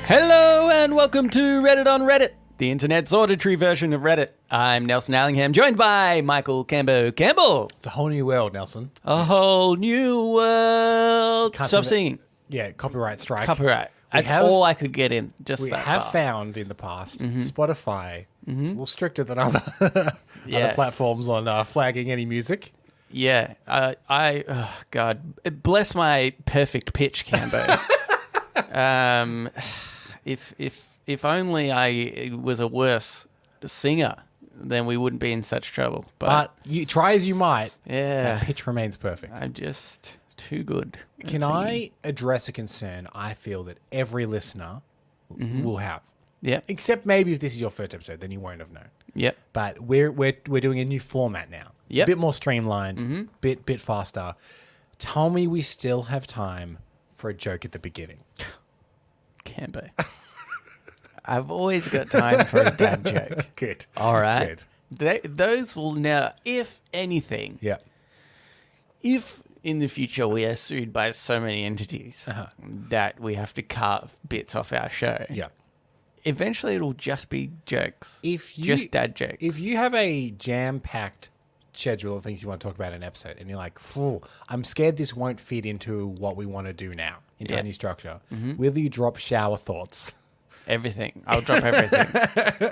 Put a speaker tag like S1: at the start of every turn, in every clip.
S1: Hello and welcome to Reddit on Reddit, the internet's auditory version of Reddit. I'm Nelson Allingham, joined by Michael Cambo Campbell.
S2: It's a whole new world, Nelson.
S1: A whole new world. Stop singing.
S2: Yeah, copyright strike.
S1: Copyright. That's all I could get in.
S2: We have found in the past Spotify is a little stricter than other platforms on flagging any music.
S1: Yeah. Oh God, bless my perfect pitch, Cambo. If only I was a worse singer, then we wouldn't be in such trouble. But
S2: you try as you might,
S1: yeah,
S2: that pitch remains perfect.
S1: I'm just too good.
S2: Can I address a concern I feel that every listener will have?
S1: Yeah.
S2: Except maybe if this is your first episode, then you won't have known.
S1: Yep.
S2: But we're doing a new format now.
S1: Yep.
S2: A bit more streamlined, bit faster. Tell me we still have time for a joke at the beginning.
S1: Cambo. I've always got time for a dad joke.
S2: Good.
S1: All right. Good. Those will now, if anything, if in the future we are sued by so many entities that we have to carve bits off our show, eventually it'll just be jokes. Just dad jokes.
S2: If you have a jam-packed schedule of things you want to talk about in an episode and you're like, I'm scared this won't fit into what we want to do now, into any structure, will you drop shower thoughts?
S1: Everything. I'll drop everything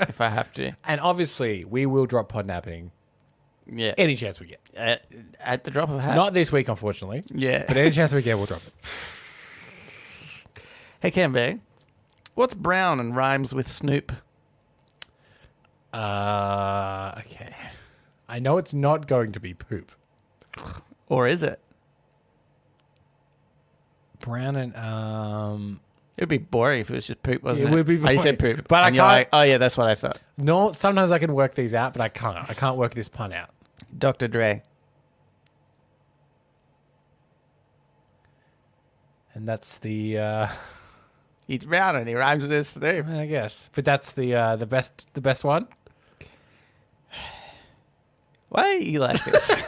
S1: if I have to.
S2: And obviously, we will drop Podnapping any chance we get.
S1: At the drop of a hat.
S2: Not this week, unfortunately.
S1: Yeah.
S2: But any chance we get, we'll drop it.
S1: Hey, Cambo, what's brown and rhymes with Snoop?
S2: Okay. I know it's not going to be poop.
S1: Or is it?
S2: Brown and...
S1: It would be boring if it was just poop, wasn't it?
S2: It would be boring.
S1: I said poop.
S2: But
S1: and you're like, oh, yeah, that's what I thought.
S2: No, sometimes I can work these out, but I can't. I can't work this pun out.
S1: Dr. Dre.
S2: And that's the...
S1: He's brown and he rhymes with this too.
S2: I guess. But that's the best one?
S1: Why are you like this?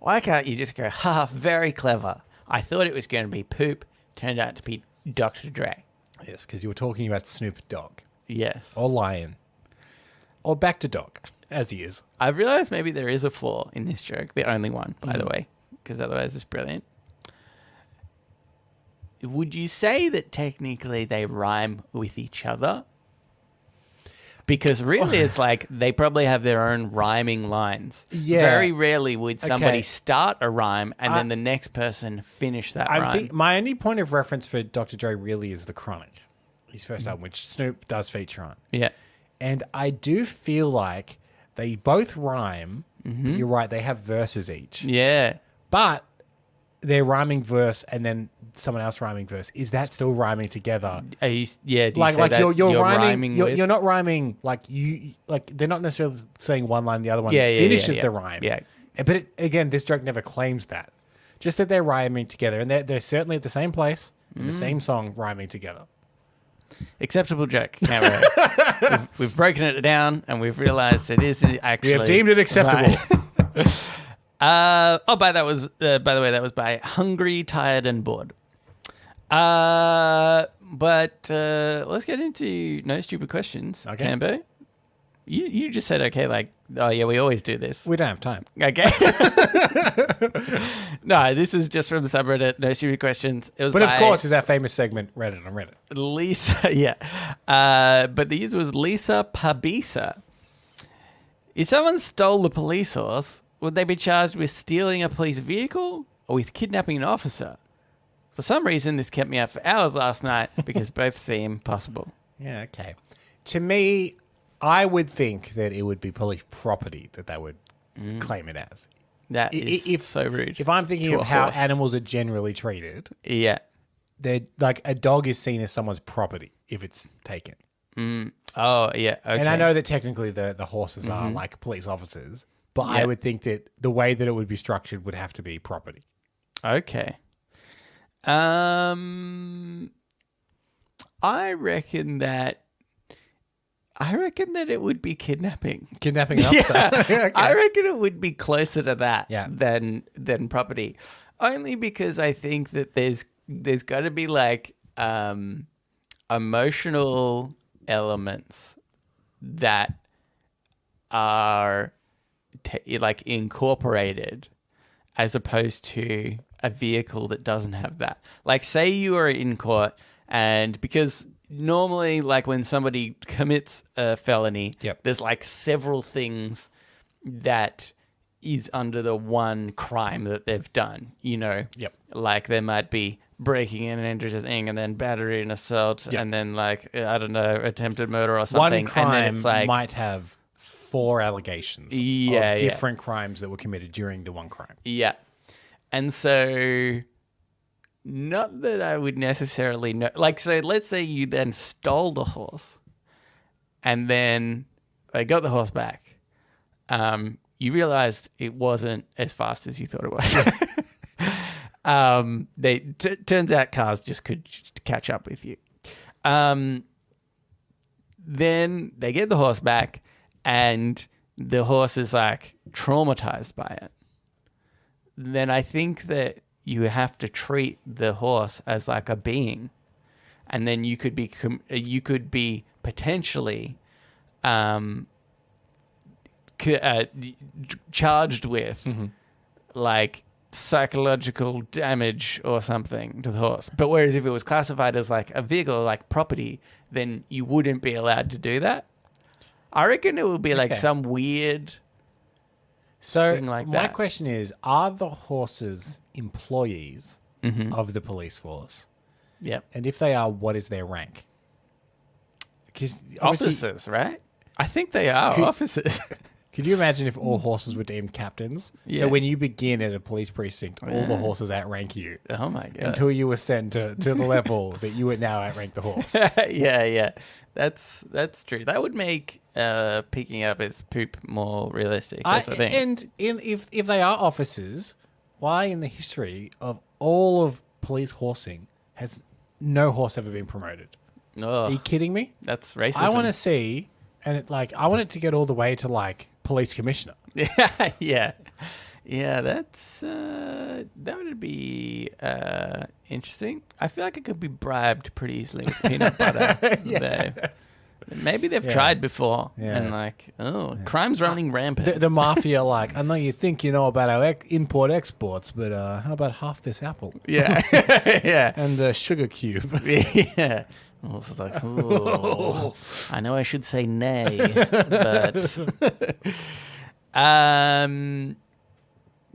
S1: Why can't you just go, very clever. I thought it was going to be poop. Turned out to be Dr. Dre.
S2: Yes, because you were talking about Snoop Dogg.
S1: Yes.
S2: Or Lion. Or back to Dog, as he is.
S1: I've realized maybe there is a flaw in this joke. The only one, by the way, because otherwise it's brilliant. Would you say that technically they rhyme with each other? Because really it's like they probably have their own rhyming lines.
S2: Yeah.
S1: Very rarely would somebody start a rhyme and then the next person finish that rhyme.
S2: My only point of reference for Dr. Dre really is The Chronic, his first album, which Snoop does feature on.
S1: Yeah.
S2: And I do feel like they both rhyme, but you're right, they have verses each.
S1: Yeah.
S2: But they're rhyming verse and then someone else rhyming verse. Is that still rhyming together?
S1: Do you say
S2: like you're rhyming
S1: with?
S2: You're not rhyming like you like they're not necessarily saying one line, the other one
S1: finishes
S2: the rhyme.
S1: Yeah.
S2: But again, this joke never claims that. Just that they're rhyming together, and they're certainly at the same place in the same song rhyming together.
S1: Acceptable joke. Can't wait. We've broken it down and we've realized it is actually.
S2: We have deemed it acceptable.
S1: By the way, that was by Hungry, Tired, and Bored. But let's get into No Stupid Questions.
S2: Okay.
S1: Cambo, you just said okay, like, oh yeah, we always do this.
S2: We don't have time.
S1: Okay. No, this is just from the subreddit No Stupid Questions. It was
S2: But of course, is our famous segment Reddit on Reddit.
S1: Lisa, yeah. But the user was Lisa Pabisa. If someone stole the police horse, would they be charged with stealing a police vehicle or with kidnapping an officer? For some reason, this kept me up for hours last night because both seem possible.
S2: Yeah, okay. To me, I would think that it would be police property that they would claim it as.
S1: That is so rude.
S2: If I'm thinking of how animals are generally treated, they're like a dog is seen as someone's property if it's taken.
S1: Oh, yeah. Okay.
S2: And I know that technically the horses are like police officers, but I would think that the way that it would be structured would have to be property.
S1: Okay. I reckon that it would be kidnapping.
S2: Kidnapping an officer?
S1: Yeah.
S2: Okay.
S1: I reckon it would be closer to that
S2: than
S1: property. Only because I think that there's got to be like emotional elements that are like incorporated as opposed to a vehicle that doesn't have that. Like, say you are in court, and because normally, like, when somebody commits a felony, there's like several things that is under the one crime that they've done, you know? Like, there might be breaking in and entering, and then battery and assault, and then, like, I don't know, attempted murder or something.
S2: One crime
S1: and then it's like,
S2: might have 4 allegations of different crimes that were committed during the one crime.
S1: Yeah. And so, not that I would necessarily know. Like, so let's say you then stole the horse, and then they got the horse back. You realized it wasn't as fast as you thought it was. Turns out cars just could catch up with you. Then they get the horse back, and the horse is like traumatized by it. Then I think that you have to treat the horse as like a being, and then you could be potentially charged with like psychological damage or something to the horse. But whereas if it was classified as like a vehicle, like property, then you wouldn't be allowed to do that. I reckon it would be like some weird thing like that.
S2: My question is, are the horses employees of the police force?
S1: Yep.
S2: And if they are, what is their rank?
S1: Officers, right? I think they are officers.
S2: Could you imagine if all horses were deemed captains?
S1: Yeah.
S2: So when you begin at a police precinct, all the horses outrank you.
S1: Oh my God.
S2: Until you ascend to the level that you would now outrank the horse.
S1: Yeah. That's true. That would make picking up its poop more realistic. That's the thing.
S2: And if they are officers, why in the history of all of police horsing has no horse ever been promoted?
S1: Oh,
S2: are you kidding me?
S1: That's racist.
S2: I want to see, and I want it to get all the way to like police commissioner.
S1: Yeah. That's that would be interesting. I feel like it could be bribed pretty easily with peanut butter. Maybe they've tried before, and crime's running rampant.
S2: The mafia, like, I know you think you know about our import exports, but how about half this apple?
S1: Yeah, yeah,
S2: and the sugar cube.
S1: Yeah. Also, it's like, ooh, I know I should say nay, but now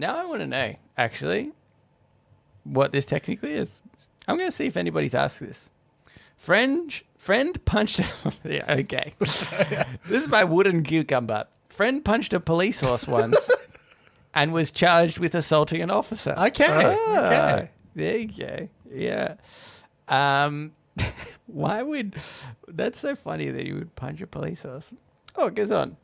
S1: I want to know actually what this technically is. I'm going to see if anybody's asked this. Friend punched. Yeah, okay. This is my wooden cucumber. Friend punched a police horse once and was charged with assaulting an officer.
S2: Okay.
S1: There you go. Yeah. Why would... That's so funny that you would punch a police horse. Oh, it goes on.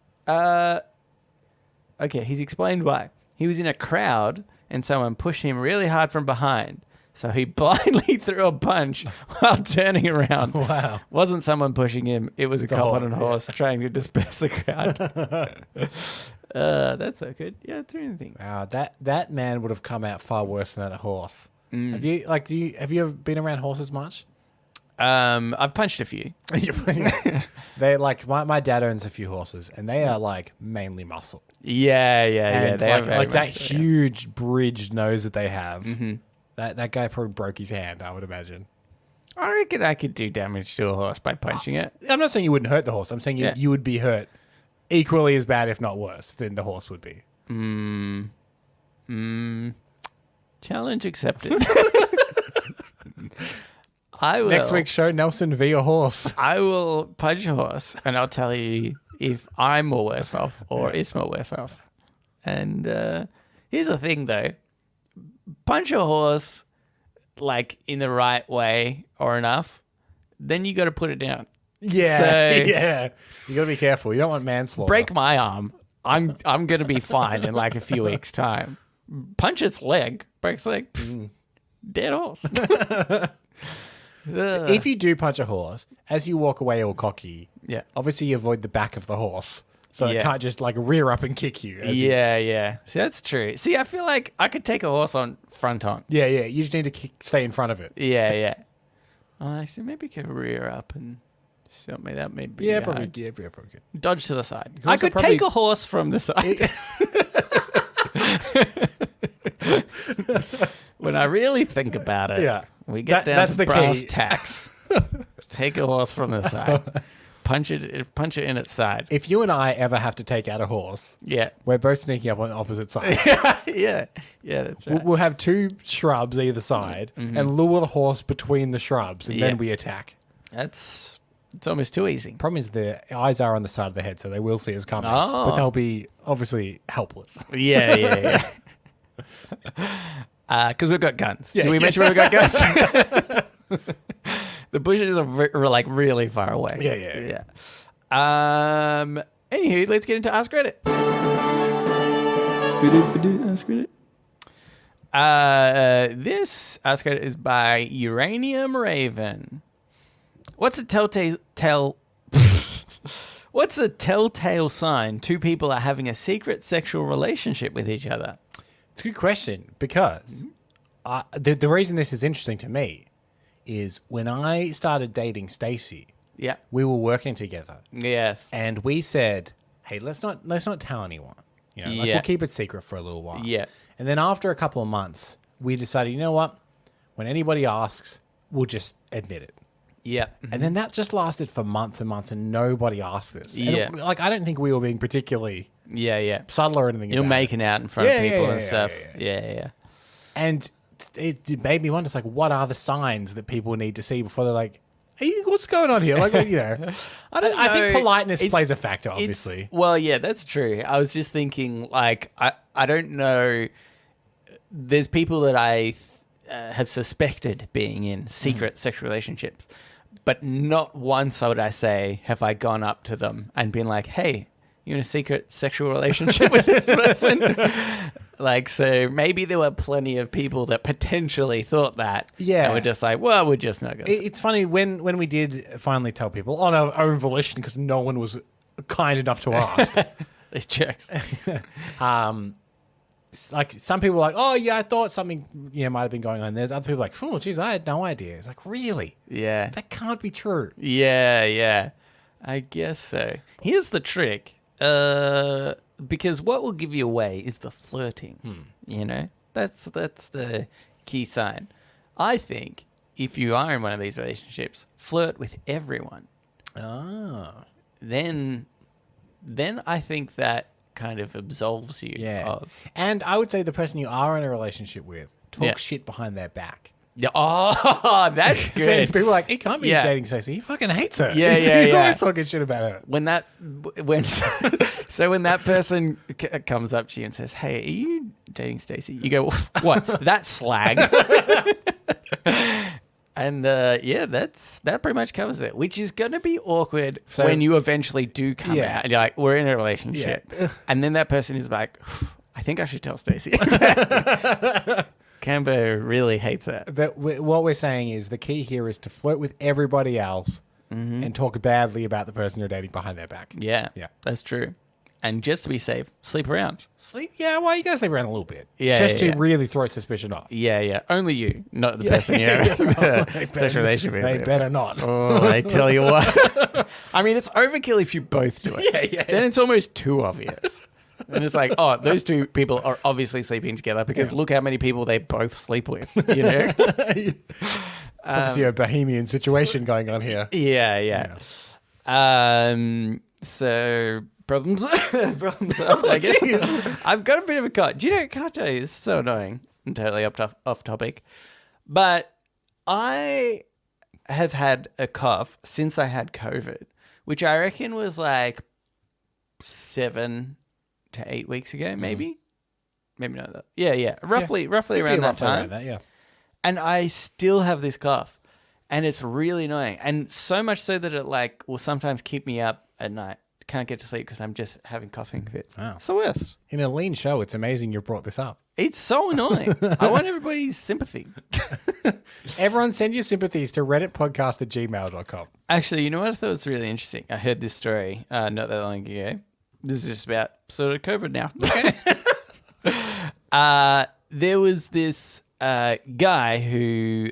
S1: Okay, he's explained why. He was in a crowd and someone pushed him really hard from behind. So he blindly threw a punch while turning around.
S2: Wow.
S1: Wasn't someone pushing him. It was a cop on a horse trying to disperse the crowd. That's so good. Yeah, it's anything.
S2: Wow, that man would have come out far worse than that horse. Have you ever been around horses much?
S1: I've punched a few.
S2: They like my dad owns a few horses, and they are like mainly muscle.
S1: Yeah.
S2: And
S1: They
S2: like that huge bridged nose that they have. Mm-hmm. That guy probably broke his hand, I would imagine.
S1: I reckon I could do damage to a horse by punching it.
S2: I'm not saying you wouldn't hurt the horse. I'm saying you would be hurt equally as bad, if not worse, than the horse would be.
S1: Challenge accepted. I will.
S2: Next week's show, Nelson v. a horse.
S1: I will punch a horse, and I'll tell you if I'm more worse off or it's more worse off. And here's the thing, though. Punch a horse, like, in the right way or enough, then you got to put it down.
S2: Yeah,
S1: So,
S2: yeah. You got to be careful. You don't want manslaughter.
S1: Break my arm. I'm going to be fine in, like, a few weeks' time. Punch its leg. Breaks leg. Dead horse.
S2: If you do punch a horse, as you walk away all cocky, obviously you avoid the back of the horse. So it can't just like rear up and kick you.
S1: Yeah. See, that's true. See, I feel like I could take a horse on front on.
S2: Yeah. You just need to stay in front of it.
S1: Yeah. Oh, actually, maybe you could rear up and show me. That may be
S2: Probably good.
S1: Dodge to the side.
S2: could
S1: I
S2: also
S1: could take a horse from the side. When I really think about it, we get down to brass tacks. Take a horse from the side. Punch it in its side.
S2: If you and I ever have to take out a horse, we're both sneaking up on opposite sides.
S1: yeah, that's right.
S2: We'll have 2 shrubs either side and lure the horse between the shrubs, and then we attack.
S1: It's almost too easy.
S2: Problem is the eyes are on the side of the head, so they will see us coming, but they'll be obviously helpless.
S1: Yeah. Because we've got guns. Did we mention we've got guns? The bushes are really far away.
S2: Yeah.
S1: Anywho, let's get into Ask Reddit. Ask Reddit. This Ask Reddit is by Uranium Raven. What's a telltale sign 2 people are having a secret sexual relationship with each other?
S2: It's a good question because the reason this is interesting to me is when I started dating Stacey, we were working together.
S1: Yes.
S2: And we said, hey, let's not tell anyone. We'll keep it secret for a little while.
S1: Yeah.
S2: And then after a couple of months, we decided, you know what? When anybody asks, we'll just admit it.
S1: Yeah.
S2: And then that just lasted for months and months, and nobody asked this. And I don't think we were being particularly subtle or anything.
S1: You're making out in front of people and stuff. Yeah.
S2: And it made me wonder, it's like, what are the signs that people need to see before they're like, hey, what's going on here? Like, I think politeness plays a factor, obviously.
S1: Well, yeah, that's true. I was just thinking, like, I don't know. There's people that I have suspected being in secret sexual relationships, but not once would I say have I gone up to them and been like, hey, you in a secret sexual relationship with this person? Like, so maybe there were plenty of people that potentially thought that.
S2: Yeah.
S1: And we're just like, well, we're just not going to.
S2: It's funny, when we did finally tell people on our own volition, because no one was kind enough to ask.
S1: These checks.
S2: Like, some people were like, oh, yeah, I thought something might have been going on. There's other people like, oh, geez, I had no idea. It's like, really?
S1: Yeah.
S2: That can't be true.
S1: Yeah. I guess so. Here's the trick. Because what will give you away is the flirting. That's the key sign. I think if you are in one of these relationships, flirt with everyone. Then I think that kind of absolves you of.
S2: And I would say the person you are in a relationship with talk shit behind their back.
S1: Yeah. Oh, that's good.
S2: People are like, he can't be dating Stacey. He fucking hates her.
S1: Yeah,
S2: he's always talking shit about her.
S1: When that person comes up to you and says, "Hey, are you dating Stacey?" You go, "What? That slag." And that pretty much covers it. Which is going to be awkward when you eventually do come out and you're like, "We're in a relationship," and then that person is like, "I think I should tell Stacey." Camber really hates it.
S2: But what we're saying is the key here is to flirt with everybody else and talk badly about the person you're dating behind their back.
S1: Yeah, that's true. And just to be safe, sleep around.
S2: Well, you got to sleep around a little bit. To really throw suspicion off.
S1: Yeah. Only you, not the person you're in a sexual relationship with.
S2: They better not.
S1: Oh, I tell you what. I mean, it's overkill if you both do it. Then it's almost too obvious. And it's like, oh, those 2 people are obviously sleeping together because look how many people they both sleep with,
S2: It's obviously a bohemian situation going on here.
S1: Yeah. So problems, I guess. I've got a bit of a cut. Do you know, can't tell you, this is so annoying and totally off topic, but I have had a cough since I had COVID, which I reckon was like 7 to 8 weeks ago, maybe not that. Yeah. Roughly around that time. And I still have this cough, and it's really annoying, and so much so that it will sometimes keep me up at night. Can't get to sleep because I'm just having coughing fits. Wow. It's the worst.
S2: In a lean show, it's amazing you brought this up.
S1: It's so annoying. I want everybody's sympathy.
S2: Everyone send your sympathies to readitpodcast@gmail.com. Actually,
S1: you know what I thought was really interesting? I heard this story not that long ago. This is just about sort of COVID now. Okay. There was this guy who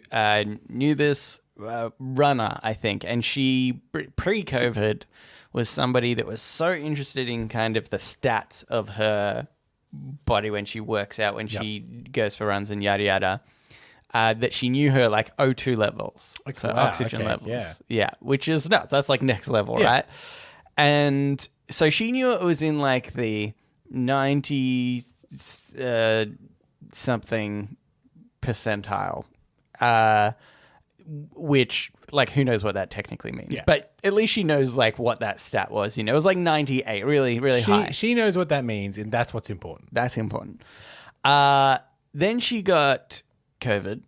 S1: knew this runner, I think, and she pre-COVID was somebody that was so interested in kind of the stats of her body when she works out, when she goes for runs and yada yada, that she knew her like O2 levels, so oxygen levels, which is nuts. That's like next level, right? And so she knew it was in like the 90 something percentile, which like who knows what that technically means, but at least she knows like what that stat was. You know, it was like 98, really, really high.
S2: She knows what that means, and that's what's important.
S1: That's important. Then she got COVID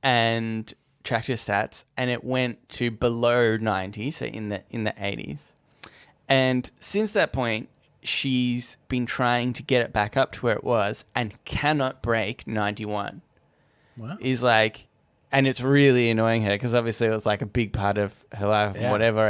S1: and tracked her stats, and it went to below 90, so in the 80s. And since that point, she's been trying to get it back up to where it was and cannot break 91.
S2: Wow.
S1: Is like, and it's really annoying her because obviously it was like a big part of her life and whatever.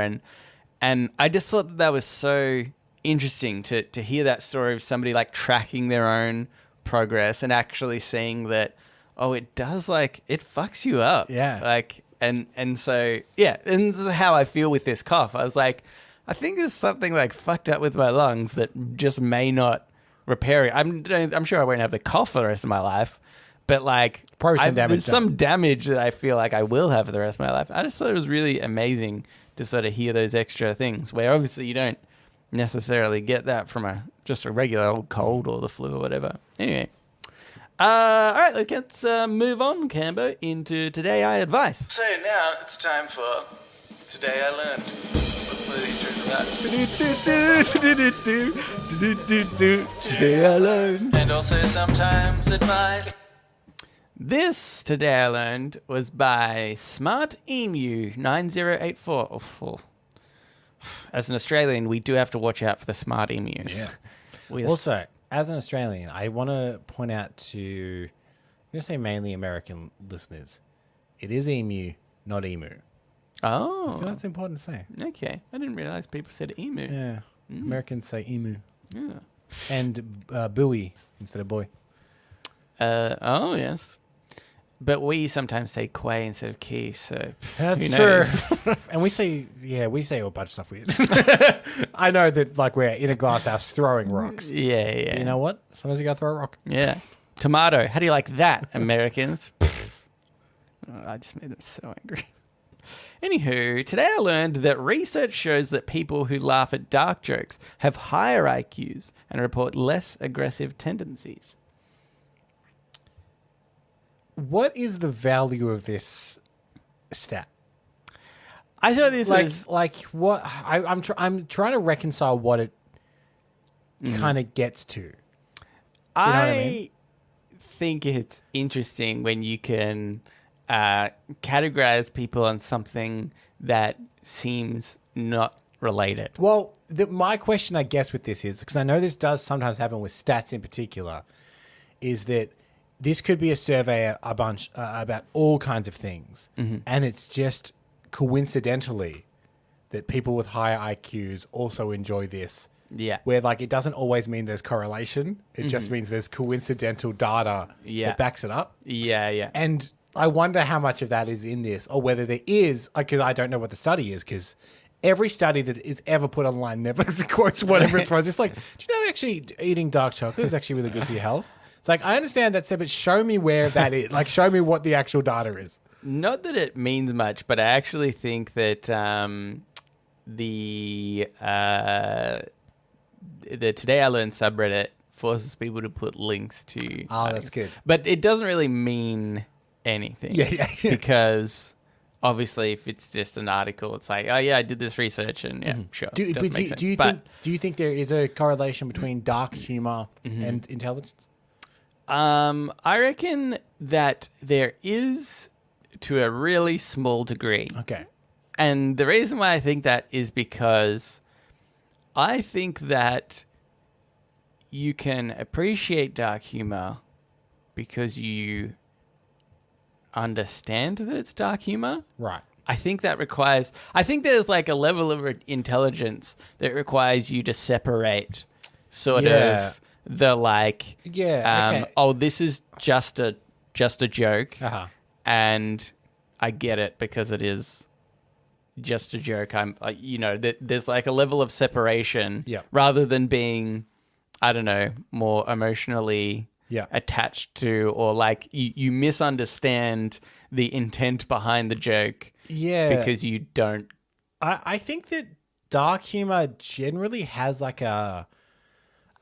S1: And I just thought that was so interesting to hear that story of somebody like tracking their own progress and actually seeing that, oh, it does, like, it fucks you up.
S2: Yeah.
S1: Like, and so, yeah, and this is how I feel with this cough. I was like, I think there's something like fucked up with my lungs that just may not repair it. I'm sure I won't have the cough for the rest of my life, but like
S2: probably some damage.
S1: There's some damage that I feel like I will have for the rest of my life. I just thought it was really amazing to sort of hear those extra things where obviously you don't necessarily get that from just a regular old cold or the flu or whatever. Anyway. All right, let's move on, Cambo, into Today I Advice. So now it's time for Today I Learned. Today I Learned. And also sometimes advice. This Today I Learned was by Smart Emu 9084. Oh. As an Australian, we do have to watch out for the smart emus.
S2: Yeah. Also, as an Australian, I want to point out to, I'm going to say mainly American listeners, it is emu, not emu.
S1: Oh.
S2: I feel that's important to say.
S1: Okay. I didn't realize people said emu.
S2: Yeah. Americans say emu.
S1: Yeah.
S2: And buoy instead of boy.
S1: Oh, yes. But we sometimes say quay instead of key, so
S2: that's true. And we say a bunch of stuff weird. I know that like we're in a glass house throwing rocks.
S1: Yeah.
S2: But you know what? Sometimes you gotta throw a rock.
S1: Yeah. Tomato. How do you like that, Americans? I just made them so angry. Anywho, today I learned that research shows that people who laugh at dark jokes have higher IQs and report less aggressive tendencies.
S2: What is the value of this stat?
S1: I thought this was
S2: like what I'm trying to reconcile what it kind of gets to. You know what I mean?
S1: think it's interesting when you can categorize people on something that seems not related.
S2: Well, my question, I guess, with this is, because I know this does sometimes happen with stats in particular, is that this could be a survey a bunch about all kinds of things, and it's just coincidentally that people with higher IQs also enjoy this.
S1: Yeah.
S2: Where like it doesn't always mean there's correlation. It just means there's coincidental data that backs it up.
S1: Yeah.
S2: And I wonder how much of that is in this, or whether there is, because I don't know what the study is, because every study that is ever put online never quotes whatever it's from. It's like, do you know actually eating dark chocolate is actually really good for your health? It's like, I understand that, but show me where that is. Like, show me what the actual data is.
S1: Not that it means much, but I actually think that the Today I Learned subreddit forces people to put links to.
S2: Oh, that's good.
S1: But it doesn't really mean anything.
S2: Yeah.
S1: Because obviously, if it's just an article, it's like, oh yeah, I did this research, and sure.
S2: Do you think there is a correlation between dark humor and intelligence?
S1: I reckon that there is, to a really small degree.
S2: Okay.
S1: And the reason why I think that is because I think that you can appreciate dark humor because you understand that it's dark humor.
S2: Right.
S1: I think there's like a level of intelligence that requires you to separate sort of the like,
S2: okay.
S1: oh, this is just a joke.
S2: Uh-huh.
S1: And I get it because it is just a joke. There's like a level of separation rather than being, I don't know, more emotionally attached to, or like you misunderstand the intent behind the joke because you don't.
S2: I think that dark humor generally has like a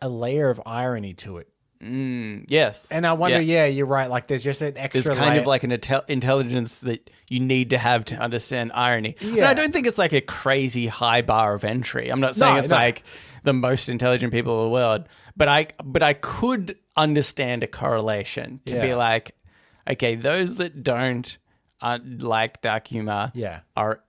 S2: layer of irony to it.
S1: Yes.
S2: And I wonder, you're right. Like there's just an extra
S1: There's kind
S2: layer.
S1: of like an intelligence that you need to have to understand irony.
S2: Yeah.
S1: And I don't think it's like a crazy high bar of entry. I'm not saying it's like the most intelligent people in the world, but I could understand a correlation to be like, okay, those that don't like dark humor are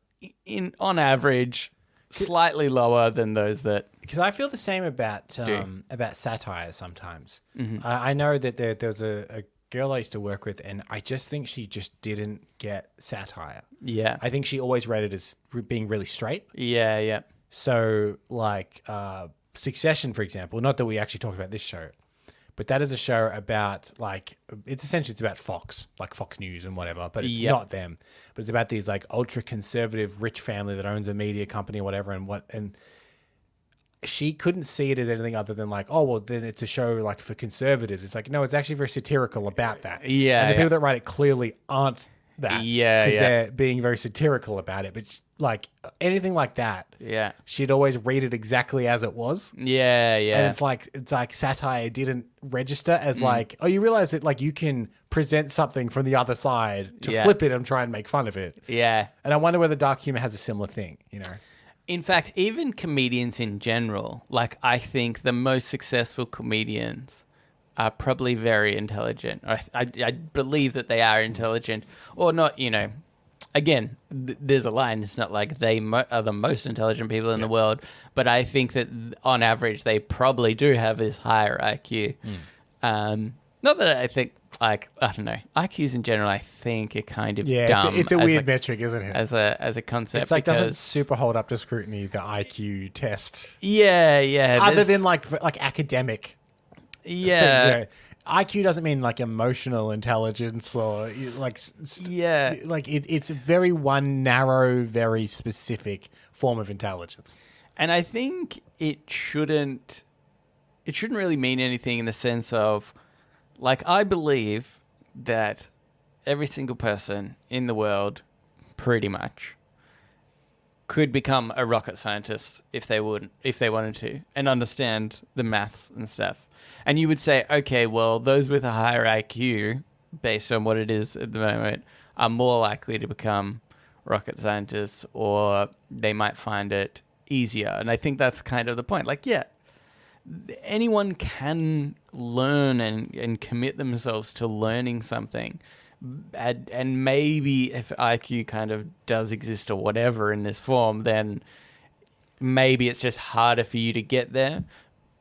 S1: on average slightly lower than those that.
S2: Because I feel the same about satire sometimes. I know that there was a girl I used to work with, and I just think she just didn't get satire.
S1: Yeah.
S2: I think she always read it as being really straight.
S1: Yeah, yeah.
S2: So, like Succession, for example, not that we actually talked about this show, but that is a show about, like, it's about Fox, like Fox News and whatever, but it's not them. But it's about these, like, ultra-conservative rich family that owns a media company or whatever, and she couldn't see it as anything other than like, oh, well, then it's a show like for conservatives. It's like, no, it's actually very satirical about that.
S1: Yeah.
S2: And the people that write it clearly aren't that.
S1: Yeah.
S2: Because they're being very satirical about it. But like anything like that, she'd always read it exactly as it was.
S1: Yeah, yeah.
S2: And it's like satire didn't register as like, oh, you realize that like you can present something from the other side to flip it and try and make fun of it.
S1: Yeah.
S2: And I wonder whether dark humor has a similar thing, you know?
S1: In fact, even comedians in general, like I think the most successful comedians are probably very intelligent. I believe that they are intelligent, or not, you know. Again, there's a line. It's not like they are the most intelligent people in the world, but I think that on average, they probably do have this higher IQ. Not that I think, like, I don't know, IQs in general, I think are kind of dumb.
S2: It's a weird metric, isn't it?
S1: As a concept.
S2: It's like doesn't super hold up to scrutiny, the IQ test.
S1: Yeah, yeah.
S2: Other than like academic.
S1: Yeah.
S2: Things, you know. IQ doesn't mean like emotional intelligence or like like it's a very one narrow, very specific form of intelligence.
S1: And I think it shouldn't really mean anything in the sense of, like, I believe that every single person in the world, pretty much, could become a rocket scientist if they wanted to, and understand the maths and stuff. And you would say, okay, well, those with a higher IQ, based on what it is at the moment, are more likely to become rocket scientists, or they might find it easier. And I think that's kind of the point. Like, yeah, anyone can learn and commit themselves to learning something. And maybe if IQ kind of does exist or whatever in this form, then maybe it's just harder for you to get there.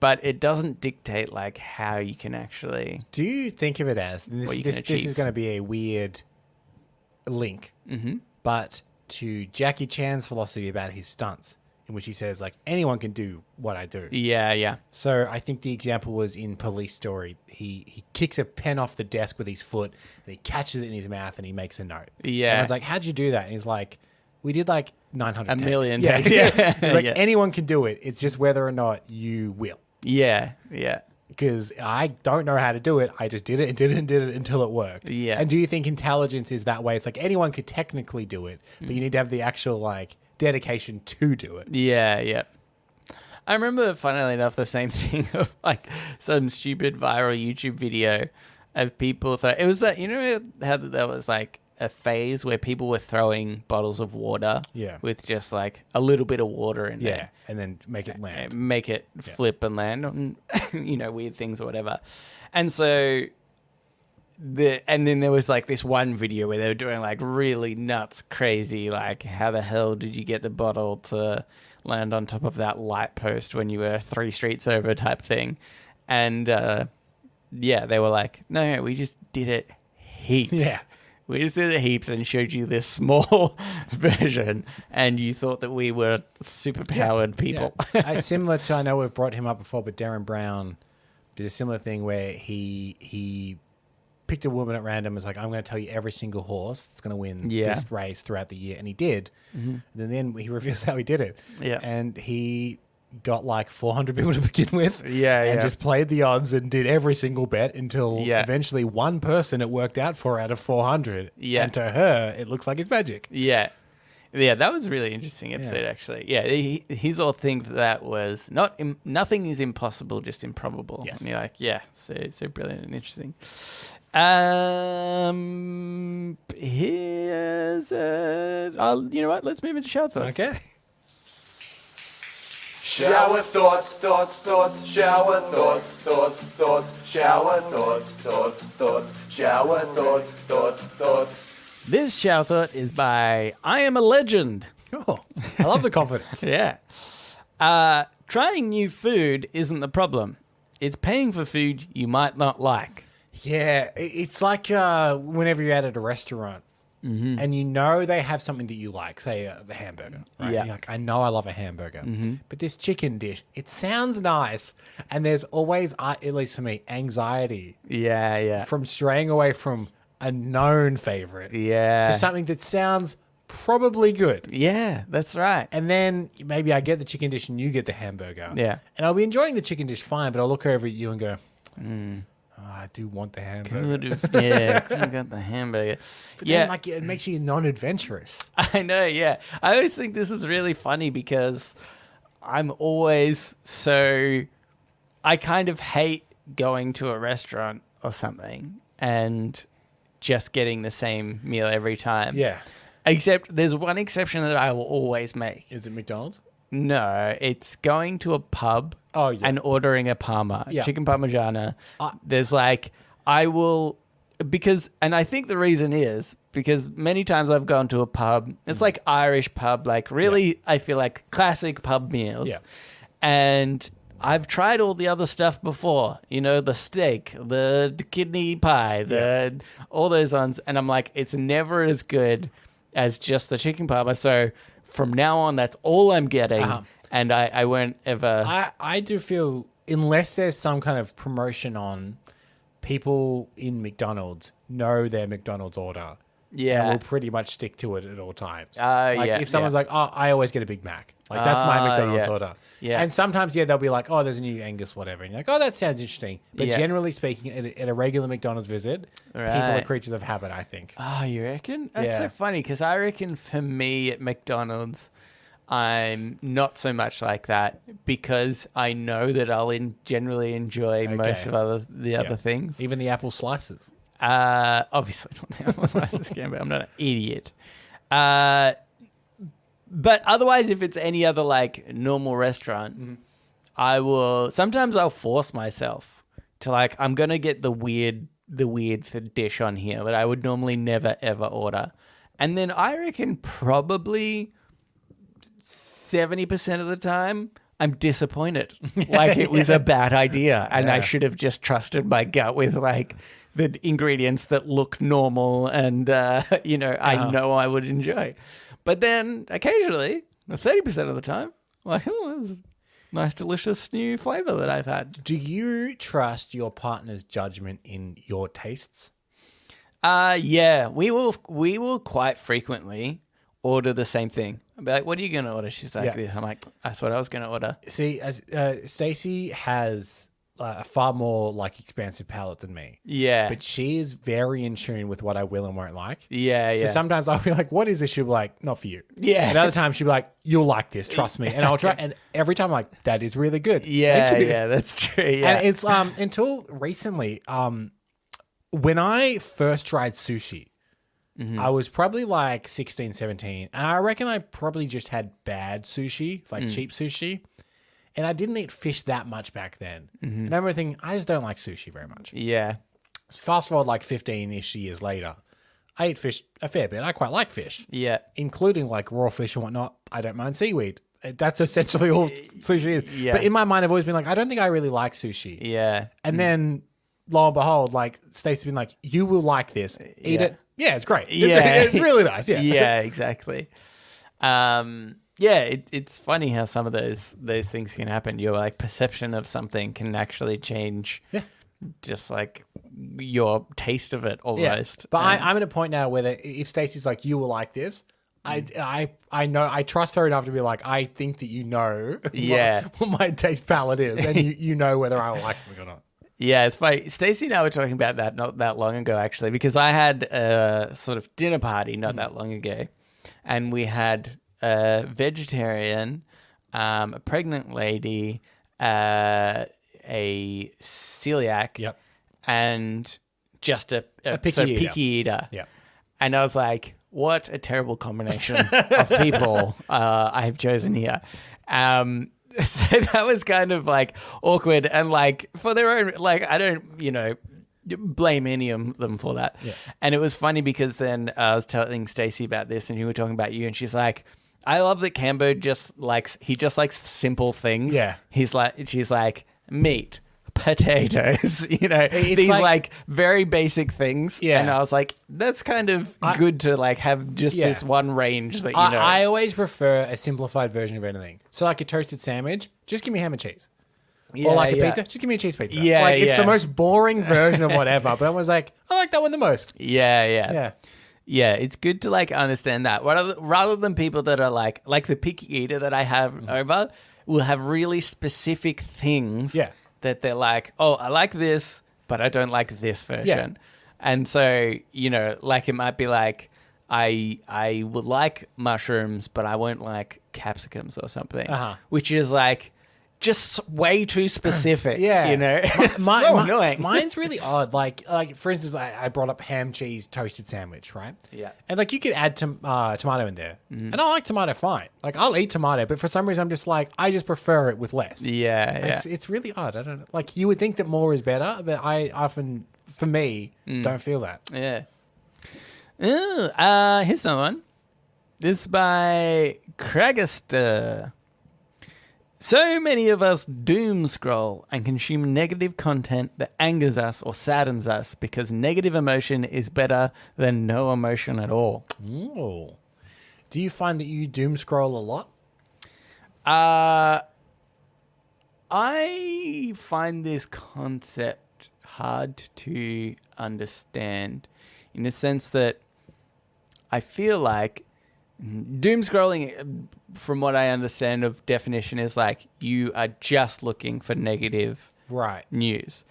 S1: But it doesn't dictate like how you can actually.
S2: Do you think of it as this is going to be a weird link, but to Jackie Chan's philosophy about his stunts, in which he says like anyone can do what I do.
S1: Yeah, yeah.
S2: So I think the example was in Police Story. He kicks a pen off the desk with his foot, and he catches it in his mouth, and he makes a note.
S1: Yeah.
S2: And I was like, "How'd you do that?" And he's like, "We did like 900
S1: a
S2: takes.
S1: million
S2: takes." Yeah. He's like,
S1: yeah.
S2: anyone can do it. It's just whether or not you will.
S1: Yeah, yeah.
S2: Because I don't know how to do it. I just did it and did it and did it until it worked.
S1: Yeah.
S2: And do you think intelligence is that way? It's like anyone could technically do it, but you need to have the actual like dedication to do it.
S1: Yeah, yeah. I remember, funnily enough, the same thing of like some stupid viral YouTube video of people. It was that, you know how there was like a phase where people were throwing bottles of water with just like a little bit of water in there.
S2: And then make it land.
S1: Make it flip and land on, you know, weird things or whatever. And so and then there was like this one video where they were doing like really nuts, crazy, like how the hell did you get the bottle to land on top of that light post when you were 3 streets over type thing. And they were like, no, we just did it heaps.
S2: Yeah.
S1: We just did it heaps and showed you this small version, and you thought that we were superpowered people.
S2: Yeah. Similar to, I know we've brought him up before, but Darren Brown did a similar thing where he picked a woman at random. Was like, I'm going to tell you every single horse that's going to win this race throughout the year, and he did. And then he reveals how he did it.
S1: Yeah.
S2: And he got like 400 people to begin with.
S1: Yeah,
S2: and
S1: yeah.
S2: just played the odds and did every single bet until eventually one person it worked out for out of 400.
S1: Yeah.
S2: And to her, it looks like it's magic.
S1: Yeah. Yeah, that was a really interesting episode, actually. Yeah, his whole thing for that was nothing is impossible, just improbable.
S2: Yes.
S1: And you're like, so brilliant and interesting. Here's you know what? Let's move into shower thoughts.
S2: Okay.
S3: Shower thoughts, shower thoughts, shower thoughts, shower thoughts.
S1: This shower thought is by I Am a Legend.
S2: Oh, I love the confidence.
S1: Yeah. Trying new food isn't the problem. It's paying for food you might not like.
S2: Yeah, it's like whenever you're out at a restaurant and you know they have something that you like, say a hamburger. Right?
S1: Yeah.
S2: You're like, I know I love a hamburger, but this chicken dish, it sounds nice. And there's always, at least for me, anxiety
S1: Yeah.
S2: from straying away from a known favorite
S1: Yeah.
S2: to something that sounds probably good.
S1: Yeah, that's right.
S2: And then maybe I get the chicken dish and you get the hamburger.
S1: Yeah.
S2: And I'll be enjoying the chicken dish fine, but I'll look over at you and go, I do want the hamburger.
S1: Could have got the hamburger.
S2: But then, like, it makes you non-adventurous.
S1: I know, yeah. I always think this is really funny because I'm always I kind of hate going to a restaurant or something and just getting the same meal every time.
S2: Yeah.
S1: Except there's one exception that I will always make.
S2: Is it McDonald's?
S1: No, it's going to a pub and ordering a Parma, chicken Parmigiana. There's like, and I think the reason is because many times I've gone to a pub, it's like Irish pub, like really, I feel like classic pub meals.
S2: Yeah.
S1: And I've tried all the other stuff before, the steak, the kidney pie, all those ones. And I'm like, it's never as good as just the chicken Parma. So from now on, that's all I'm getting. And I won't ever.
S2: I do feel, unless there's some kind of promotion on, people in McDonald's know their McDonald's order.
S1: Yeah.
S2: And will pretty much stick to it at all times.
S1: Yeah,
S2: if someone's like, I always get a Big Mac. Like, that's my McDonald's order.
S1: Yeah.
S2: And sometimes, they'll be like, there's a new Angus whatever. And you're like, that sounds interesting. But generally speaking, at a regular McDonald's visit, people are creatures of habit, I think.
S1: Oh, you reckon? That's so funny because I reckon for me at McDonald's, I'm not so much like that because I know that I'll generally enjoy most of the other things.
S2: Even the apple slices.
S1: Obviously not the apple slices, but I'm not an idiot. But otherwise, if it's any other like normal restaurant, sometimes I'll force myself to like, I'm going to get the weird dish on here that I would normally never, ever order. And then I reckon probably 70% of the time, I'm disappointed. Like it was a bad idea. And I should have just trusted my gut with like the ingredients that look normal and, I know I would enjoy. But then occasionally, 30% of the time, like, that was a nice, delicious new flavor that I've had.
S2: Do you trust your partner's judgment in your tastes?
S1: Yeah, we will quite frequently order the same thing. I'll be like, what are you going to order? She's like, this. I'm like, that's what I was going to order.
S2: See, as Stacey has a far more like expansive palate than me.
S1: Yeah.
S2: But she is very in tune with what I will and won't like.
S1: Yeah,
S2: So sometimes I'll be like, what is this? She'll be like, not for you.
S1: Yeah.
S2: And other times she'll be like, you'll like this, trust me. And I'll try. And every time I'm like, that is really good.
S1: Yeah,
S2: Thank you.
S1: yeah, that's true. Yeah.
S2: And it's until recently, when I first tried sushi, I was probably like 16, 17. And I reckon I probably just had bad sushi, like cheap sushi. And I didn't eat fish that much back then. And I remember thinking, I just don't like sushi very much.
S1: Yeah.
S2: Fast forward like 15-ish years later, I eat fish a fair bit. I quite like fish.
S1: Yeah.
S2: Including like raw fish and whatnot. I don't mind seaweed. That's essentially all sushi is.
S1: Yeah.
S2: But in my mind, I've always been like, I don't think I really like sushi.
S1: Yeah.
S2: And then, lo and behold, like Stacey's been like, you will like this. Eat it. Yeah, it's great. It's really nice. Yeah.
S1: Yeah, exactly. It's funny how some of those things can happen. Your like perception of something can actually change.
S2: Yeah.
S1: Just like your taste of it almost.
S2: But I'm at a point now where if Stacey's like, you will like this, I know, I trust her enough to be like, I think that you know what my taste palette is, and you know whether I will like something or not.
S1: Yeah, it's funny. Stacey and I were talking about that not that long ago, actually, because I had a sort of dinner party not that long ago, and we had a vegetarian, a pregnant lady, a celiac, and just a picky eater.
S2: Yep.
S1: And I was like, what a terrible combination of people I have chosen here. So that was kind of like awkward, and like for their own, like I don't, blame any of them for that.
S2: Yeah.
S1: And it was funny because then I was telling Stacey about this, and you were talking about you, and she's like, I love that Cambo just likes simple things.
S2: Yeah.
S1: She's like meat, potatoes,
S2: It's
S1: these like very basic things.
S2: Yeah.
S1: And I was like, that's kind of good to like have just this one range that
S2: I always prefer a simplified version of anything. So like a toasted sandwich, just give me ham and cheese. Or like a pizza, just give me a cheese pizza.
S1: Yeah,
S2: like it's the most boring version of whatever, but I was like, I like that one the most.
S1: Yeah, it's good to like understand that rather than people that are like the picky eater that I have over will have really specific things that they're like, oh, I like this, but I don't like this version. And so, like it might be like, I would like mushrooms, but I won't like capsicums or something, which is like just way too specific. It's so annoying.
S2: Mine's really odd. Like for instance, I brought up ham, cheese, toasted sandwich, right?
S1: Yeah.
S2: And like you could add tomato in there, and I like tomato fine. Like I'll eat tomato, but for some reason I'm just like, I just prefer it with less. It's really odd. I don't know. Like you would think that more is better, but I often, for me, don't feel that.
S1: Yeah. Ooh, here's another one. This is by Cragaster. So many of us doom scroll and consume negative content that angers us or saddens us because negative emotion is better than no emotion at all.
S2: Ooh. Do you find that you doom scroll a lot?
S1: I find this concept hard to understand in the sense that I feel like doom scrolling, from what I understand of definition, is like you are just looking for negative news,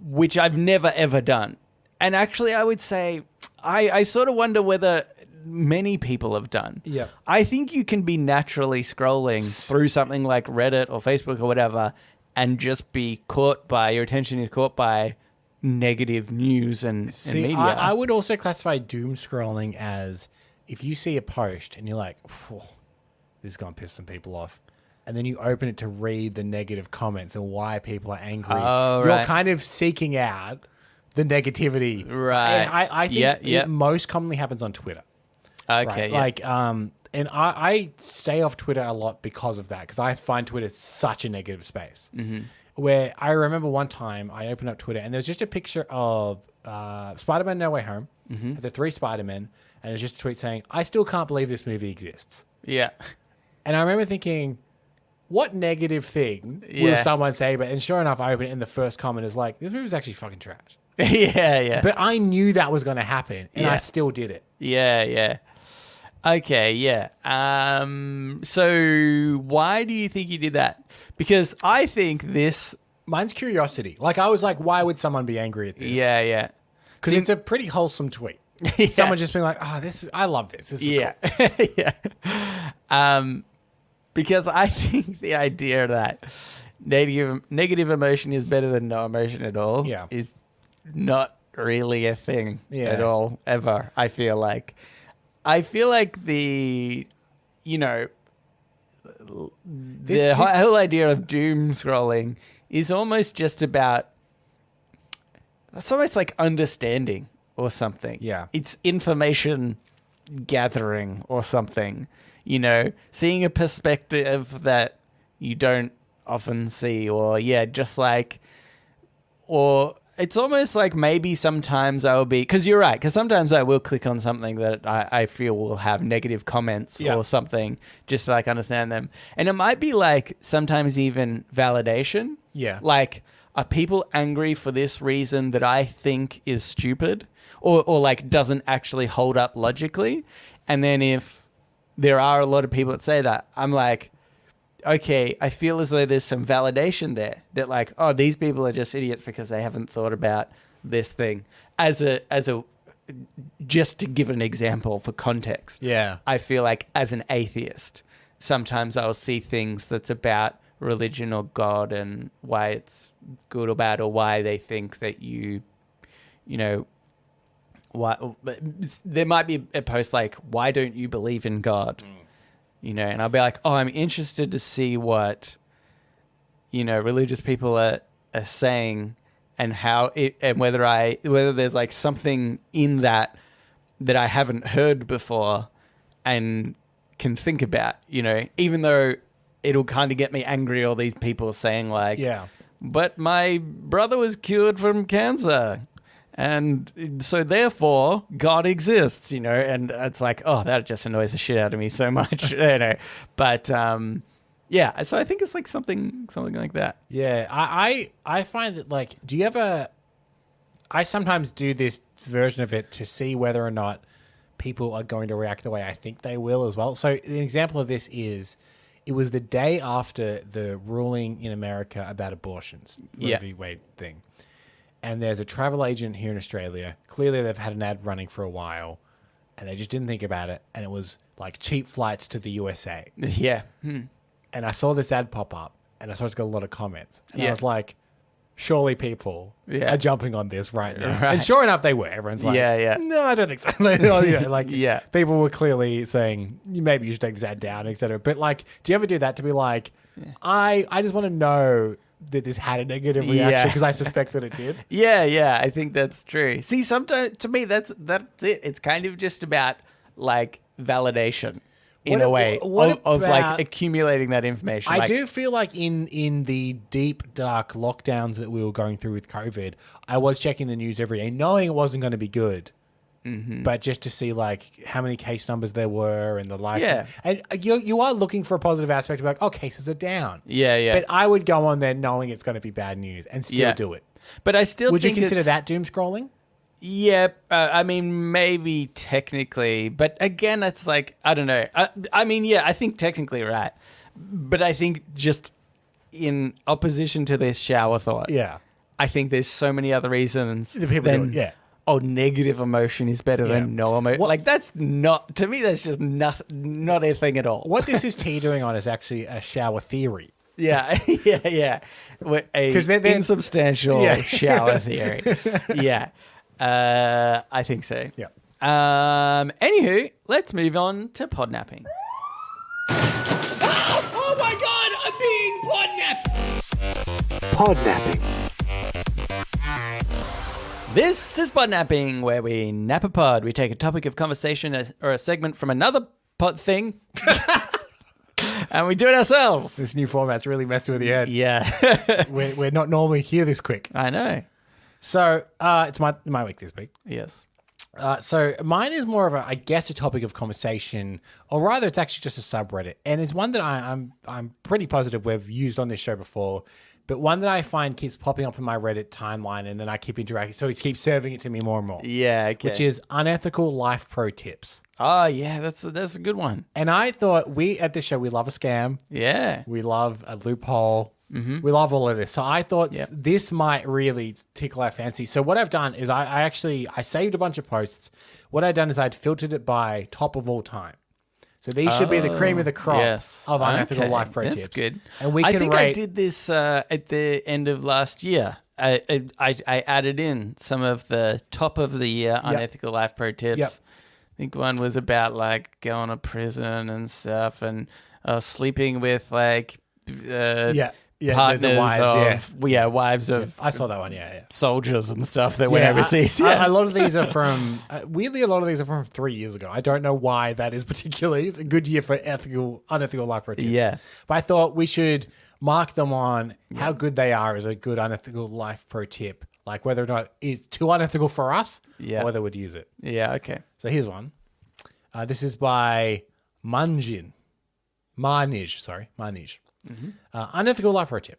S1: which I've never, ever done. And actually, I would say I sort of wonder whether many people have done.
S2: Yeah.
S1: I think you can be naturally scrolling through something like Reddit or Facebook or whatever and just be your attention is caught by negative news and media.
S2: I would also classify doom scrolling as if you see a post and you're like, this is going to piss some people off, and then you open it to read the negative comments and why people are angry, you're kind of seeking out the negativity.
S1: Right.
S2: And I think it most commonly happens on Twitter.
S1: Okay.
S2: Right?
S1: Yeah.
S2: And I stay off Twitter a lot because of that, because I find Twitter such a negative space. Mm-hmm. Where I remember one time I opened up Twitter and there was just a picture of Spider-Man No Way Home, the 3 Spider-Men, and it was just a tweet saying, I still can't believe this movie exists.
S1: Yeah.
S2: And I remember thinking, what negative thing will someone say? But and sure enough, I opened it and the first comment is like, this movie's actually fucking trash.
S1: Yeah.
S2: But I knew that was going to happen, and I still did it.
S1: Yeah. Okay, yeah. So why do you think you did that? Because I think this...
S2: Mine's curiosity. Like, I was like, why would someone be angry at this?
S1: Yeah.
S2: Because it's a pretty wholesome tweet. Someone just being like, I love this. This is cool.
S1: Yeah. Because I think the idea that negative emotion is better than no emotion at all is not really a thing at all, ever, I feel like. I feel like the whole idea of doom scrolling is almost just about, it's almost like understanding or something. Yeah. It's information gathering or something, seeing a perspective that you don't often see, or it's almost like maybe sometimes I will be, because you're right, because sometimes I will click on something that I feel will have negative comments or something, just to like understand them. And it might be like sometimes even validation.
S2: Yeah.
S1: Like, are people angry for this reason that I think is stupid or like doesn't actually hold up logically? And then if there are a lot of people that say that, I'm like, okay, I feel as though there's some validation there that like, oh, these people are just idiots because they haven't thought about this thing as a just to give an example for context.
S2: Yeah.
S1: I feel like as an atheist, sometimes I'll see things that's about religion or God and why it's good or bad, or why they think that you know, why there might be a post like, why don't you believe in God? You know, and I'll be like, oh, I'm interested to see what, you know, religious people are saying and how it, and whether there's like something in that I haven't heard before and can think about, you know, even though it'll kind of get me angry, all these people saying like,
S2: Yeah.
S1: but my brother was cured from cancer, and so therefore God exists, you know, and it's like, oh, that just annoys the shit out of me so much, you know. But yeah, so I think it's like something like that.
S2: Yeah, I find that like, do you ever? I sometimes do this version of it to see whether or not people are going to react the way I think they will as well. So an example of this is, it was the day after the ruling in America about abortions, Roe v. Wade thing. And there's a travel agent here in Australia. Clearly, they've had an ad running for a while, and they just didn't think about it. And it was like cheap flights to the USA.
S1: Yeah.
S2: And I saw this ad pop up, and I saw it's got a lot of comments. And
S1: Yeah.
S2: I was like, surely people
S1: Yeah.
S2: are jumping on this right now.
S1: Right.
S2: And sure enough, they were. Everyone's like,
S1: Yeah.
S2: no, I don't think so. Like,
S1: Yeah.
S2: people were clearly saying, maybe you should take this ad down, etc. But like, do you ever do that to be like, I just want to know that this had a negative reaction because I suspect that it did?
S1: Yeah, I think that's true. See, sometimes to me that's it. It's kind of just about like validation in
S2: What-
S1: a way
S2: what
S1: of
S2: about-
S1: like accumulating that information.
S2: I
S1: Like,
S2: do feel like in the deep, dark lockdowns that we were going through with COVID, I was checking the news every day, knowing it wasn't going to be good. But just to see like how many case numbers there were and the like.
S1: Yeah.
S2: And you are looking for a positive aspect of like, oh, cases are down.
S1: Yeah.
S2: But I would go on there knowing it's going to be bad news and still
S1: Yeah.
S2: do it.
S1: But I still
S2: Would you
S1: think
S2: consider
S1: it's-
S2: that doom scrolling?
S1: Yeah, I mean, maybe technically, but again, it's like, I don't know. I mean, yeah, I think technically right, but I think just in opposition to this shower thought,
S2: Yeah.
S1: I think there's so many other reasons
S2: The people
S1: than,
S2: do it, yeah.
S1: oh, negative emotion is better
S2: Yeah.
S1: than no emotion.
S2: What-
S1: Like, that's not, to me, that's just not a thing at all.
S2: What this is teetering on is actually a shower theory.
S1: Yeah, yeah. A
S2: 'Cause they're
S1: insubstantial
S2: Yeah.
S1: shower theory. Yeah. I think so.
S2: Yeah.
S1: Anywho, let's move on to podnapping.
S2: Oh my God, I'm being podnapped.
S3: Podnapping.
S1: This is podnapping, where we nap a pod. We take a topic of conversation or a segment from another pod thing, and we do it ourselves.
S2: This new format's really messing with your head.
S1: Yeah,
S2: We're not normally here this quick.
S1: I know.
S2: So it's my week this week.
S1: Yes.
S2: So mine is more of a, I guess, a topic of conversation, or rather, it's actually just a subreddit, and it's one that I'm pretty positive we've used on this show before, but one that I find keeps popping up in my Reddit timeline, and then I keep interacting, so it keeps serving it to me more and more.
S1: Yeah. Okay.
S2: Which is unethical life pro tips.
S1: Oh yeah, that's a good one.
S2: And I thought we at this show we love a scam,
S1: Yeah.
S2: we love a loophole. We love all of this. So I thought
S1: Yep.
S2: this might really tickle our fancy. So what I've done is I saved a bunch of posts. What I've done is I'd filtered it by top of all time. So these should be the cream of the crop
S1: Yes.
S2: of unethical
S1: Okay,
S2: life pro
S1: that's
S2: tips.
S1: good.
S2: And we
S1: I
S2: can
S1: think I
S2: rate.
S1: did this at the end of last year. I added in some of the top of the year unethical life pro tips.
S2: Yep.
S1: I think one was about like going to prison and stuff, and sleeping with like partners wives of
S2: I saw that one. Yeah.
S1: soldiers and stuff that went overseas.
S2: A lot of these are from weirdly. A lot of these are from 3 years ago. I don't know why that is particularly a good year for unethical life pro tips.
S1: Yeah.
S2: But I thought we should mark them on how good they are as a good unethical life pro tip. Like whether or not it's too unethical for us, or whether we'd use it.
S1: Yeah. Okay.
S2: So here's one. This is by Marnij. Unethical life pro tip.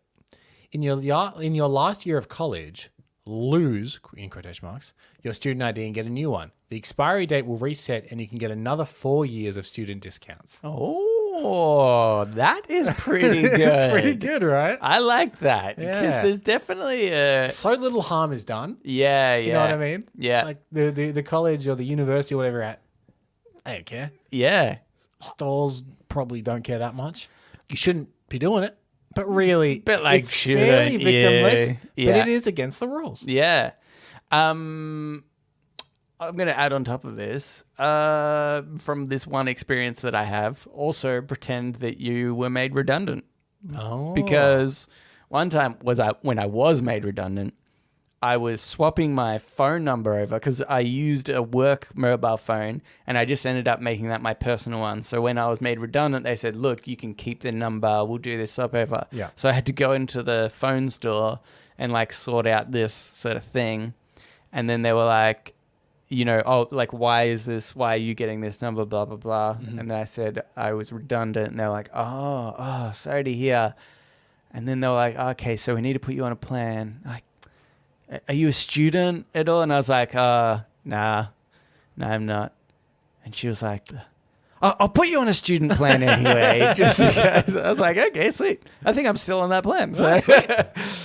S2: in your last year of college, lose, in quotation marks, your student ID and get a new one. The expiry date will reset and you can get another 4 years of student discounts.
S1: Oh, that is pretty good.
S2: It's pretty good, right?
S1: I like that because
S2: Yeah.
S1: there's definitely a
S2: So little harm is done.
S1: yeah.
S2: You know what I mean?
S1: Yeah,
S2: Like the college or the university or whatever you're at, I don't care.
S1: yeah.
S2: Stores probably don't care that much. You shouldn't be doing it. But really,
S1: But, like,
S2: it's
S1: shouldn't,
S2: fairly victimless,
S1: yeah.
S2: but it is against the rules.
S1: Yeah. I'm going to add on top of this, from this one experience that I have, also pretend that you were made redundant.
S2: Oh.
S1: Because one time when I was made redundant, I was swapping my phone number over because I used a work mobile phone and I just ended up making that my personal one. So when I was made redundant, they said, look, you can keep the number. We'll do this swap over.
S2: Yeah.
S1: So I had to go into the phone store and like sort out this sort of thing. And then they were like, you know, oh, like, why are you getting this number? Blah, blah, blah.
S2: Mm-hmm.
S1: And then I said I was redundant and they were like, oh, sorry to hear. And then they were like, okay, so we need to put you on a plan. Like, are you a student at all? And I was like, nah, I'm not. And she was like, I'll put you on a student plan anyway. Just because. I was like, okay, sweet. I think I'm still on that plan. So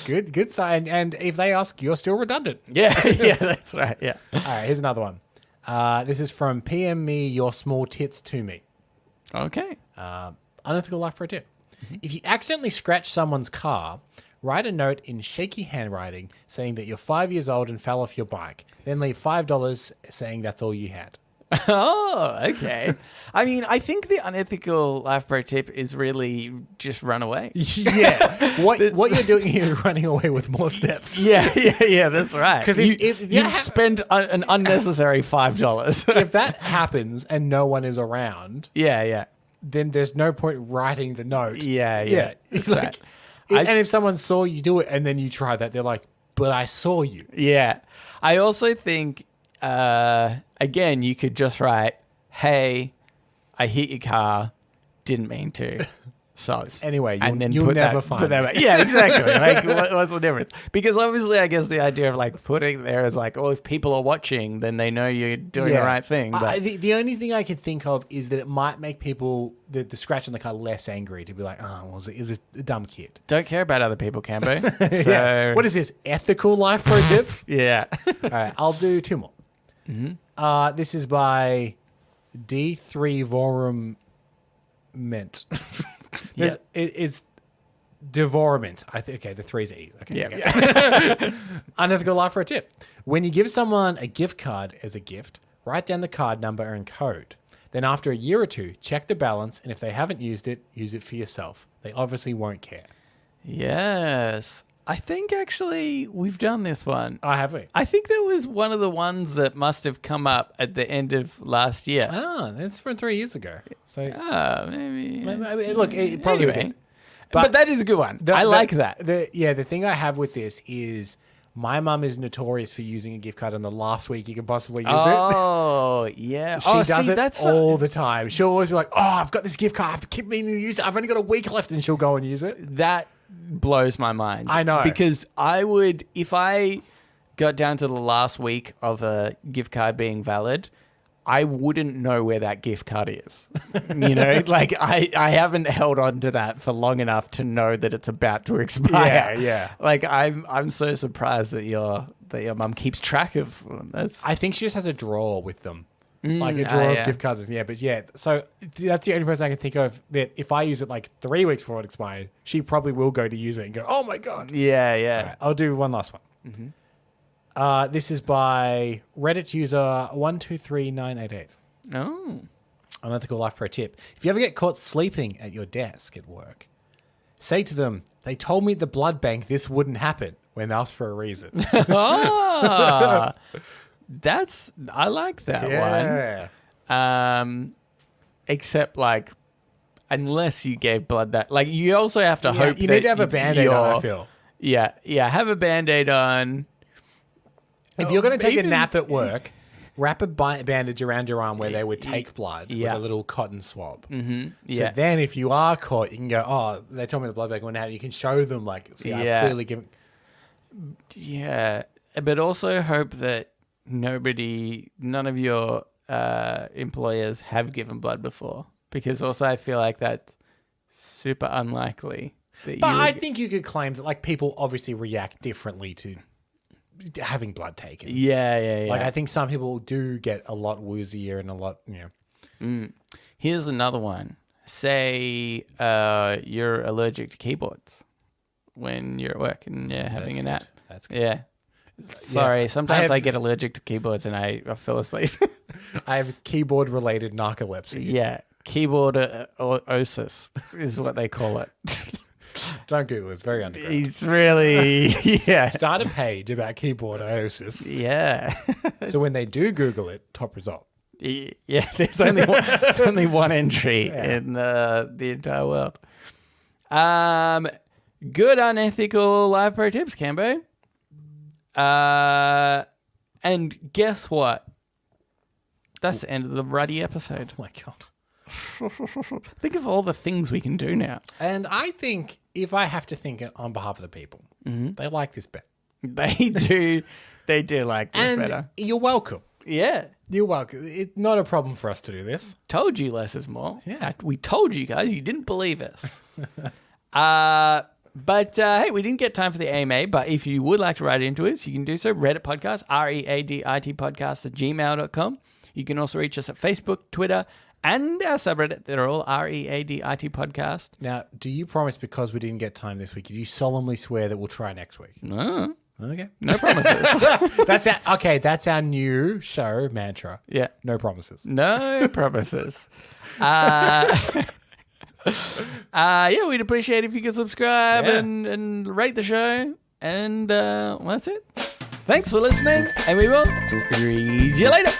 S2: Good sign. And if they ask, you're still redundant.
S1: yeah, that's right. Yeah.
S2: All right, here's another one. This is from PM me your small tits to me.
S1: Okay.
S2: Unethical life pro tip. If you accidentally scratch someone's car, write a note in shaky handwriting saying that you're 5 years old and fell off your bike. Then leave $5 saying that's all you had.
S1: Oh, okay. I mean, I think the unethical life pro tip is really just run away.
S2: Yeah. What you're doing here is running away with more steps.
S1: Yeah, that's right.
S2: 'Cause if
S1: you've
S2: that
S1: spent an unnecessary $5.
S2: If that happens and no one is around,
S1: yeah.
S2: then there's no point writing the note.
S1: Yeah.
S2: It's
S1: Right.
S2: like, and if someone saw you do it and then you try that, they're like, but I saw you.
S1: Yeah. I also think, again, you could just write, hey, I hit your car, didn't mean to. Soz.
S2: Anyway,
S1: and then
S2: you'll
S1: put
S2: never
S1: that,
S2: find
S1: put that
S2: it.
S1: back. Yeah, exactly. Like, what's the difference? Because obviously, I guess the idea of like putting there is like, oh, if people are watching, then they know you're doing the right thing. But
S2: The only thing I can think of is that it might make people, the scratch on the car, less angry to be like, oh, well, it was a dumb kid.
S1: don't care about other people, Cambo. So,
S2: Yeah. What is this? Ethical life pro tips?
S1: Yeah.
S2: All right, I'll do two more. Mm-hmm. This is by D3 Vorum Mint.
S1: Yeah.
S2: It's devorament. Okay, the three's E's. Okay.
S1: Yeah.
S2: Okay. Unethical life for a tip. When you give someone a gift card as a gift, write down the card number and code. Then after a year or two, check the balance, and if they haven't used it, use it for yourself. They obviously won't care.
S1: Yes. I think actually we've done this one.
S2: Oh, have we?
S1: I think that was one of the ones that must have come up at the end of last year.
S2: Ah, that's from 3 years ago. So
S1: Maybe.
S2: look, it probably
S1: Anyway.
S2: did.
S1: But that is a good one. I like that.
S2: The thing I have with this is my mum is notorious for using a gift card on the last week you can possibly use it.
S1: Oh, yeah.
S2: She does it all the time. She'll always be like, oh, I've got this gift card. I've kept meaning to use it. I've only got a week left, and she'll go and use it.
S1: That blows my mind.
S2: I know.
S1: Because I would, if I got down to the last week of a gift card being valid, I wouldn't know where that gift card is. You know, like I haven't held on to that for long enough to know that it's about to expire.
S2: Yeah.
S1: Like I'm so surprised that your mum keeps track of that's.
S2: I think she just has a drawer with them. Like a drawer of gift cards. Yeah, but yeah. So that's the only person I can think of that if I use it like 3 weeks before it expires, she probably will go to use it and go, oh my God.
S1: Yeah.
S2: All right, I'll do one last one. Mm-hmm. This is by Reddit user 123988.
S1: Oh.
S2: Unethical life pro tip. If you ever get caught sleeping at your desk at work, say to them, they told me at the blood bank this wouldn't happen when asked for a reason.
S1: Ah. I like that one. Except like, unless you gave blood that, like you also have to hope
S2: you
S1: that
S2: need to have a Band-Aid on, I feel.
S1: Yeah. Have a Band-Aid on.
S2: If you're going to take a
S1: Even-
S2: nap at work wrap a bandage around your arm where they would take blood
S1: Yeah.
S2: with a little cotton swab.
S1: Mm-hmm.
S2: So
S1: Yeah.
S2: then if you are caught, you can go, oh, they told me the blood bag went out. You can show them, like, see, I'm
S1: Yeah.
S2: clearly giving...
S1: Yeah, but also hope that none of your employers have given blood before, because also I feel like that's super unlikely. That
S2: But I think you could claim that, like, people obviously react differently to having blood taken.
S1: yeah.
S2: Like, I think some people do get a lot woozier and a lot,
S1: Here's another one. Say you're allergic to keyboards when you're at work and you're having
S2: That's
S1: a nap.
S2: good. That's good.
S1: Yeah. Sorry, sometimes
S2: I
S1: I
S2: have-
S1: get allergic to keyboards and I fell asleep.
S2: I have keyboard-related narcolepsy.
S1: Yeah, keyboard osis is what they call it.
S2: Don't Google it. It's very underground.
S1: He's really, yeah.
S2: Start a page about keyboardiosis.
S1: Yeah.
S2: So when they do Google it, top result.
S1: Yeah, there's only one entry in the entire world. Good unethical live pro tips, Cambo. And guess what? That's the end of the ruddy episode.
S2: Oh my God.
S1: Think of all the things we can do now.
S2: And I think if I have to think it on behalf of the people, they like this bet.
S1: They do like this
S2: And
S1: better.
S2: you're welcome.
S1: Yeah.
S2: You're welcome. It's not a problem for us to do this.
S1: Told you less is more.
S2: Yeah.
S1: We told you guys. You didn't believe us. But hey, we didn't get time for the AMA, but if you would like to write into us, you can do so. Reddit podcast, READIT podcast at gmail.com. You can also reach us at Facebook, Twitter, and our subreddit. They're all READIT podcast.
S2: Now, do you promise, because we didn't get time this week, do you solemnly swear that we'll try next week?
S1: No,
S2: Okay.
S1: no promises.
S2: That's our new show mantra.
S1: Yeah.
S2: No promises.
S1: No promises. Yeah, we'd appreciate if you could subscribe
S2: Yeah.
S1: and rate the show. And well, that's it. Thanks for listening, and we will read you later.